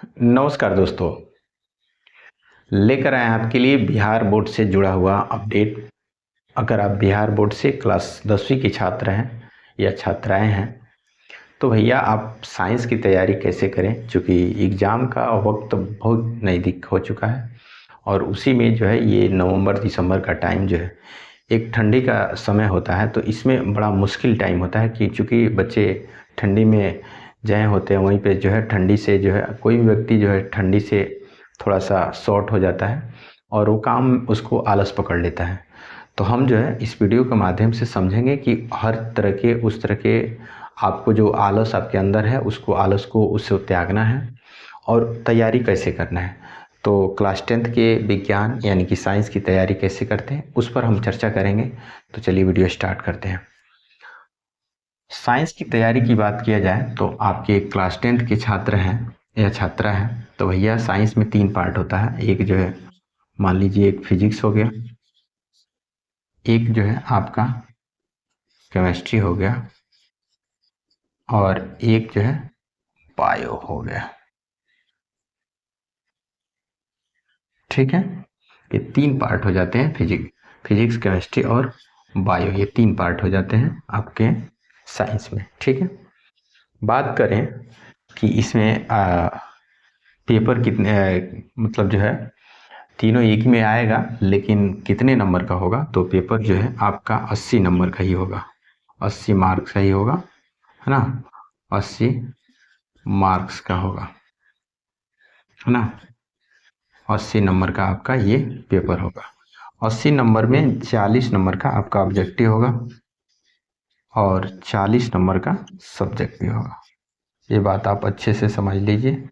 नमस्कार दोस्तों, लेकर आए हैं आपके लिए बिहार बोर्ड से जुड़ा हुआ अपडेट। अगर आप बिहार बोर्ड से क्लास 10वीं के छात्र हैं या छात्राएं हैं तो भैया आप साइंस की तैयारी कैसे करें, क्योंकि एग्ज़ाम का वक्त बहुत नज़दीक हो चुका है। और उसी में जो है ये नवंबर दिसंबर का टाइम जो है एक ठंडी का समय होता है, तो इसमें बड़ा मुश्किल टाइम होता है कि चूँकि बच्चे ठंडी में जहाँ होते हैं वहीं पे जो है ठंडी से जो है कोई भी व्यक्ति जो है ठंडी से थोड़ा सा शॉर्ट हो जाता है और वो काम उसको आलस पकड़ लेता है। तो हम जो है इस वीडियो के माध्यम से समझेंगे कि हर तरह के उस तरह के आपको जो आलस आपके अंदर है उसको आलस को उससे त्यागना है और तैयारी कैसे करना है। तो क्लास 10th के विज्ञान यानी कि साइंस की तैयारी कैसे करते हैं उस पर हम चर्चा करेंगे। तो चलिए वीडियो स्टार्ट करते हैं। साइंस की तैयारी की बात किया जाए तो आपके क्लास 10th के छात्र हैं या छात्रा हैं तो भैया साइंस में 3 पार्ट होता है। एक जो है मान लीजिए एक फिजिक्स हो गया, एक जो है आपका केमिस्ट्री हो गया और एक जो है बायो हो गया। ठीक है, ये 3 पार्ट हो जाते हैं। फिजिक्स केमिस्ट्री और बायो, ये 3 पार्ट हो जाते हैं आपके साइंस में। ठीक है, बात करें कि इसमें पेपर कितने मतलब जो है तीनों एक ही में आएगा, लेकिन कितने नंबर का होगा। तो पेपर जो है आपका 80 नंबर का ही होगा, 80 मार्क्स का ही होगा, है ना। 80 मार्क्स का होगा, है ना। 80 नंबर का आपका ये पेपर होगा। 80 नंबर में 40 नंबर का आपका ऑब्जेक्टिव होगा और 40 नंबर का सब्जेक्टिव होगा। ये बात आप अच्छे से समझ लीजिए।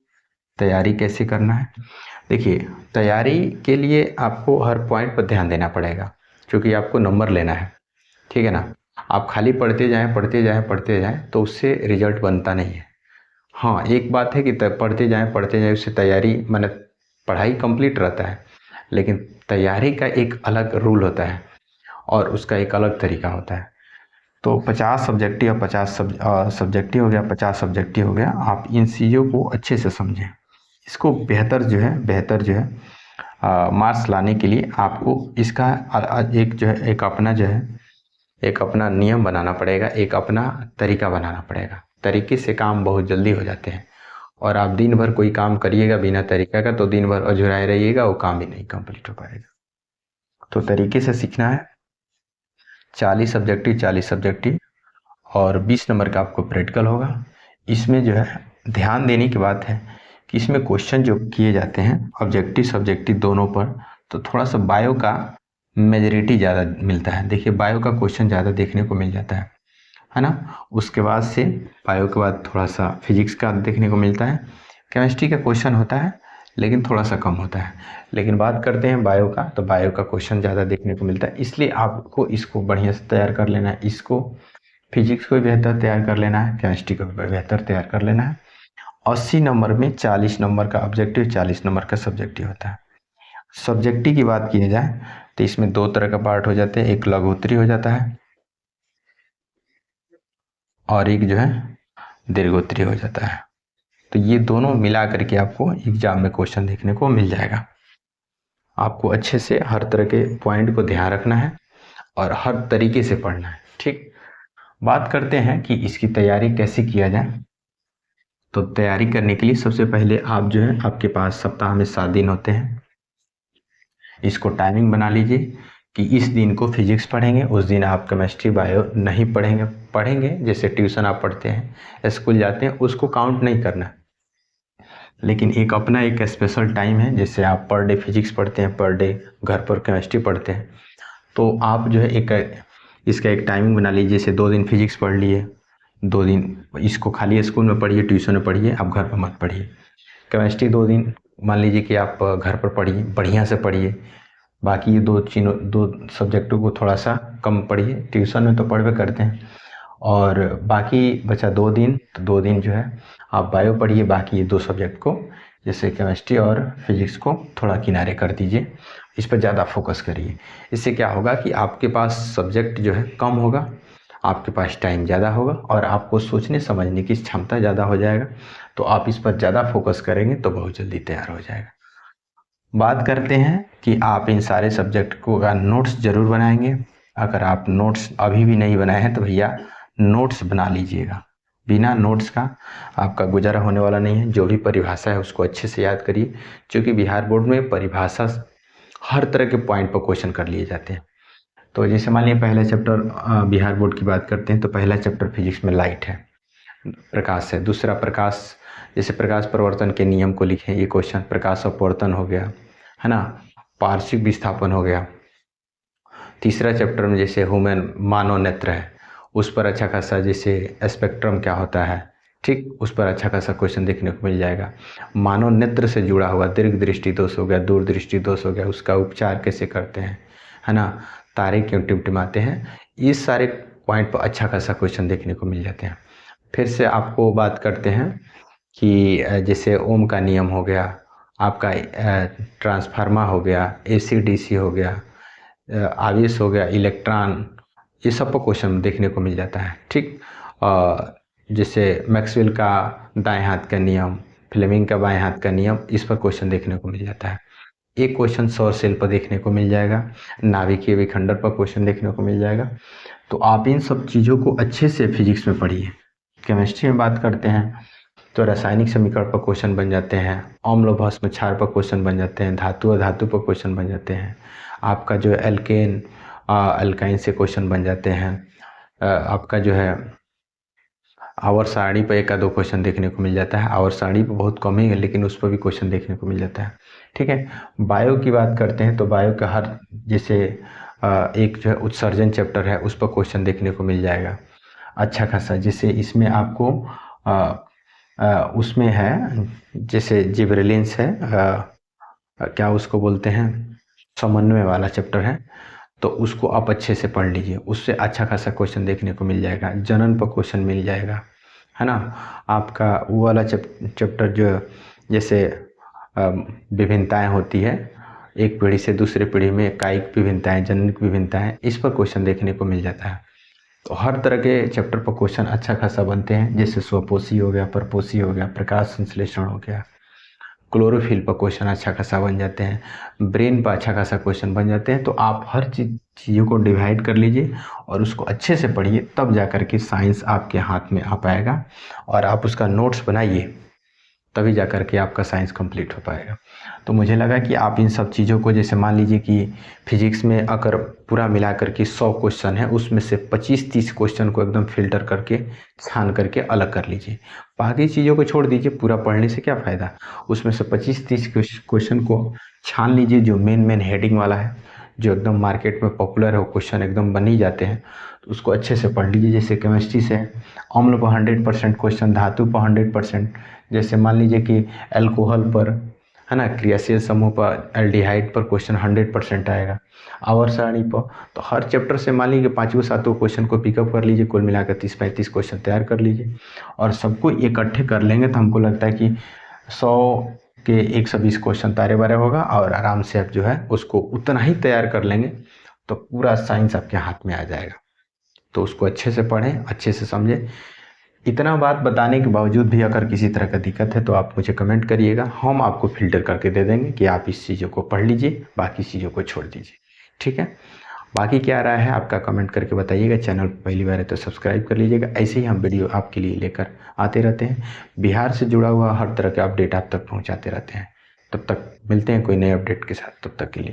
तैयारी कैसे करना है, देखिए तैयारी के लिए आपको हर पॉइंट पर ध्यान देना पड़ेगा, क्योंकि आपको नंबर लेना है। ठीक है ना। आप खाली पढ़ते जाएं पढ़ते जाएं पढ़ते जाएं तो उससे रिजल्ट बनता नहीं है। हाँ, एक बात है कि पढ़ते जाएं उससे तैयारी माने पढ़ाई कंप्लीट रहता है, लेकिन तैयारी का एक अलग रूल होता है और उसका एक अलग तरीका होता है। तो 50 सब्जेक्टिव या 50 सब्जेक्टिव हो गया, 50 सब्जेक्टिव हो गया। आप इन चीज़ों को अच्छे से समझें। इसको बेहतर जो है मार्क्स लाने के लिए आपको इसका एक जो है एक अपना नियम बनाना पड़ेगा, एक अपना तरीका बनाना पड़ेगा। तरीके से काम बहुत जल्दी हो जाते हैं और आप दिन भर कोई काम करिएगा बिना तरीका का तो दिन भर अझुराए रहिएगा, वो काम ही नहीं कंप्लीट हो पाएगा। तो तरीके से सीखना है। 40 सब्जेक्टिव और 20 नंबर का आपको प्रैक्टिकल होगा। इसमें जो है ध्यान देने की बात है कि इसमें क्वेश्चन जो किए जाते हैं ऑब्जेक्टिव सब्जेक्टिव दोनों पर, तो थोड़ा सा बायो का मेजॉरिटी ज़्यादा मिलता है। देखिए बायो का क्वेश्चन ज़्यादा देखने को मिल जाता है ना। उसके बाद से बायो के बाद थोड़ा सा फिजिक्स का देखने को मिलता है। केमिस्ट्री का क्वेश्चन होता है लेकिन थोड़ा सा कम होता है। लेकिन बात करते हैं बायो का, तो बायो का क्वेश्चन ज़्यादा देखने को मिलता है, इसलिए आपको इसको बढ़िया से तैयार कर लेना है। इसको फिजिक्स को भी बेहतर तैयार कर लेना है, केमिस्ट्री को भी बेहतर तैयार कर लेना है। 80 नंबर में 40 नंबर का ऑब्जेक्टिव, 40 नंबर का सब्जेक्टिव होता है। सब्जेक्टिव की बात की जाए तो इसमें 2 तरह का पार्ट हो जाते हैं, एक लघुत्तरी हो जाता है और एक जो है दीर्घोत्तरी हो जाता है। तो ये दोनों मिला करके आपको एग्जाम में क्वेश्चन देखने को मिल जाएगा। आपको अच्छे से हर तरह के पॉइंट को ध्यान रखना है और हर तरीके से पढ़ना है। ठीक, बात करते हैं कि इसकी तैयारी कैसे किया जाए। तो तैयारी करने के लिए सबसे पहले आप जो है आपके पास सप्ताह में 7 दिन होते हैं। इसको टाइमिंग बना लीजिए कि इस दिन को फिजिक्स पढ़ेंगे, उस दिन आप केमिस्ट्री बायो नहीं पढ़ेंगे जैसे ट्यूशन आप पढ़ते हैं, स्कूल जाते हैं, उसको काउंट नहीं करना। लेकिन एक अपना एक स्पेशल टाइम है, जैसे आप पर डे फिजिक्स पढ़ते हैं, पर डे घर पर केमिस्ट्री पढ़ते हैं, तो आप जो है इसका एक टाइमिंग बना लीजिए। जैसे 2 दिन फिजिक्स पढ़ लिए, 2 दिन इसको खाली स्कूल में पढ़िए, ट्यूशन में पढ़िए, आप घर पर मत पढ़िए। केमिस्ट्री 2 दिन मान लीजिए कि आप घर पर पढ़िए, बढ़िया से पढ़िए। बाकी ये दो सब्जेक्टों को थोड़ा सा कम पढ़िए, ट्यूशन में तो पढ़वे करते हैं। और बाकी बचा 2 दिन, तो 2 दिन जो है आप बायो पढ़िए, बाकी ये 2 सब्जेक्ट को जैसे केमिस्ट्री और फिजिक्स को थोड़ा किनारे कर दीजिए, इस पर ज़्यादा फोकस करिए। इससे क्या होगा कि आपके पास सब्जेक्ट जो है कम होगा, आपके पास टाइम ज़्यादा होगा और आपको सोचने समझने की क्षमता ज़्यादा हो जाएगा, तो आप इस पर ज़्यादा फोकस करेंगे तो बहुत जल्दी तैयार हो जाएगा। बात करते हैं कि आप इन सारे सब्जेक्ट को का नोट्स ज़रूर बनाएंगे। अगर आप नोट्स अभी भी नहीं बनाए हैं तो भैया नोट्स बना लीजिएगा। बिना नोट्स का आपका गुजारा होने वाला नहीं है। जो भी परिभाषा है उसको अच्छे से याद करिए, क्योंकि बिहार बोर्ड में परिभाषा हर तरह के पॉइंट पर क्वेश्चन कर लिए जाते हैं। तो जैसे मान लीजिए पहला चैप्टर बिहार बोर्ड की बात करते हैं तो पहला चैप्टर फिजिक्स में लाइट है, प्रकाश है। दूसरा प्रकाश, जैसे प्रकाश परिवर्तन के नियम को लिखें, ये क्वेश्चन प्रकाश अपवर्तन हो गया, है ना, पार्श्विक विस्थापन हो गया। तीसरा चैप्टर में जैसे ह्यूमन मानव नेत्र है, उस पर अच्छा खासा जैसे स्पेक्ट्रम क्या होता है, ठीक, उस पर अच्छा खासा क्वेश्चन देखने को मिल जाएगा। मानव नेत्र से जुड़ा हुआ दीर्घ दृष्टि दोष हो गया, दूर दृष्टि दोष हो गया, उसका उपचार कैसे करते हैं, है ना, तारे क्यों टिमटिमाते हैं, इस सारे पॉइंट पर अच्छा खासा क्वेश्चन देखने को मिल जाते हैं। फिर से आपको बात करते हैं कि जैसे ओम का नियम हो गया, आपका ट्रांसफार्मा हो गया, AC DC हो गया, आवेश हो गया, इलेक्ट्रॉन, ये सब पर क्वेश्चन देखने को मिल जाता है, ठीक। जैसे मैक्सवेल का दाएं हाथ का नियम, फ्लेमिंग का बाएं हाथ का नियम, इस पर क्वेश्चन देखने को मिल जाता है। एक क्वेश्चन सौर सेल पर देखने को मिल जाएगा, नाभिकीय विखंडन पर क्वेश्चन देखने को मिल जाएगा। तो आप इन सब चीज़ों को अच्छे से फिजिक्स में पढ़िए। केमिस्ट्री में बात करते हैं तो रासायनिक समीकरण पर क्वेश्चन बन जाते हैं, अम्ल भस्म क्षार पर क्वेश्चन बन जाते हैं, धातु और धातु पर क्वेश्चन बन जाते हैं, आपका जो एल्केन अल्काइन से क्वेश्चन बन जाते हैं, आपका जो है आवर्त सारणी पर एक आधो क्वेश्चन देखने को मिल जाता है। आवर्त सारणी पर बहुत कम ही है, लेकिन उस पर भी क्वेश्चन देखने को मिल जाता है, ठीक है। बायो की बात करते हैं तो बायो का हर जैसे एक जो है उत्सर्जन चैप्टर है, उस पर क्वेश्चन देखने को मिल जाएगा अच्छा खासा। जैसे इसमें आपको उसमें है जैसे जिब्रेलिन्स है, क्या उसको बोलते हैं, समन्वय वाला चैप्टर है, तो उसको आप अच्छे से पढ़ लीजिए, उससे अच्छा खासा क्वेश्चन देखने को मिल जाएगा। जनन पर क्वेश्चन मिल जाएगा, है ना। आपका वो वाला चैप्टर जो जैसे विभिन्नताएं होती है एक पीढ़ी से दूसरे पीढ़ी में, कायिक विभिन्नताएं, जननिक विभिन्नताएं, इस पर क्वेश्चन देखने को मिल जाता है। तो हर तरह के चैप्टर पर क्वेश्चन अच्छा खासा बनते हैं। जैसे स्वपोषी हो गया, परपोषी हो गया, प्रकाश संश्लेषण हो गया, क्लोरोफिल पर क्वेश्चन अच्छा खासा बन जाते हैं, ब्रेन पर अच्छा खासा क्वेश्चन बन जाते हैं। तो आप हर चीज़ों को डिवाइड कर लीजिए और उसको अच्छे से पढ़िए, तब जा कर के साइंस आपके हाथ में आ पाएगा। और आप उसका नोट्स बनाइए, तभी जा कर के आपका साइंस कंप्लीट हो पाएगा। तो मुझे लगा कि आप इन सब चीज़ों को, जैसे मान लीजिए कि फिजिक्स में अगर पूरा मिला करके 100 क्वेश्चन है, उसमें से 25-30 क्वेश्चन को एकदम फिल्टर करके छान करके अलग कर लीजिए। बाकी चीज़ों को छोड़ दीजिए, पूरा पढ़ने से क्या फ़ायदा। उसमें से 25-30 क्वेश्चन को छान लीजिए, जो मेन हेडिंग वाला है, जो एकदम मार्केट में पॉपुलर है, वो क्वेश्चन एकदम बन ही जाते हैं, तो उसको अच्छे से पढ़ लीजिए। जैसे केमिस्ट्री से अम्ल पर 100% क्वेश्चन, धातु पर 100%, जैसे मान लीजिए कि अल्कोहल पर, है ना, क्रियाशील समूह पर, एल्डिहाइड पर क्वेश्चन 100% आएगा, आवर्त सारणी पर। तो हर चैप्टर से मान लीजिए 5-7 क्वेश्चन को पिकअप कर लीजिए, कुल मिलाकर 30-35 क्वेश्चन तैयार कर लीजिए, और सबको इकट्ठे कर लेंगे तो हमको लगता है कि 100 के 120 क्वेश्चन तारे बारे होगा, और आराम से आप जो है उसको उतना ही तैयार कर लेंगे तो पूरा साइंस आपके हाथ में आ जाएगा। तो उसको अच्छे से पढ़ें, अच्छे से समझें। इतना बात बताने के बावजूद भी अगर किसी तरह का दिक्कत है तो आप मुझे कमेंट करिएगा, हम आपको फिल्टर करके दे देंगे कि आप इस चीज़ों को पढ़ लीजिए, बाकी चीज़ों को छोड़ दीजिए, ठीक है। बाकी क्या राय है आपका कमेंट करके बताइएगा। चैनल पहली बार है तो सब्सक्राइब कर लीजिएगा। ऐसे ही हम वीडियो आपके लिए लेकर आते रहते हैं, बिहार से जुड़ा हुआ हर तरह का अपडेट आप तक पहुँचाते रहते हैं। तब तक मिलते हैं कोई नए अपडेट के साथ, तब तक के लिए।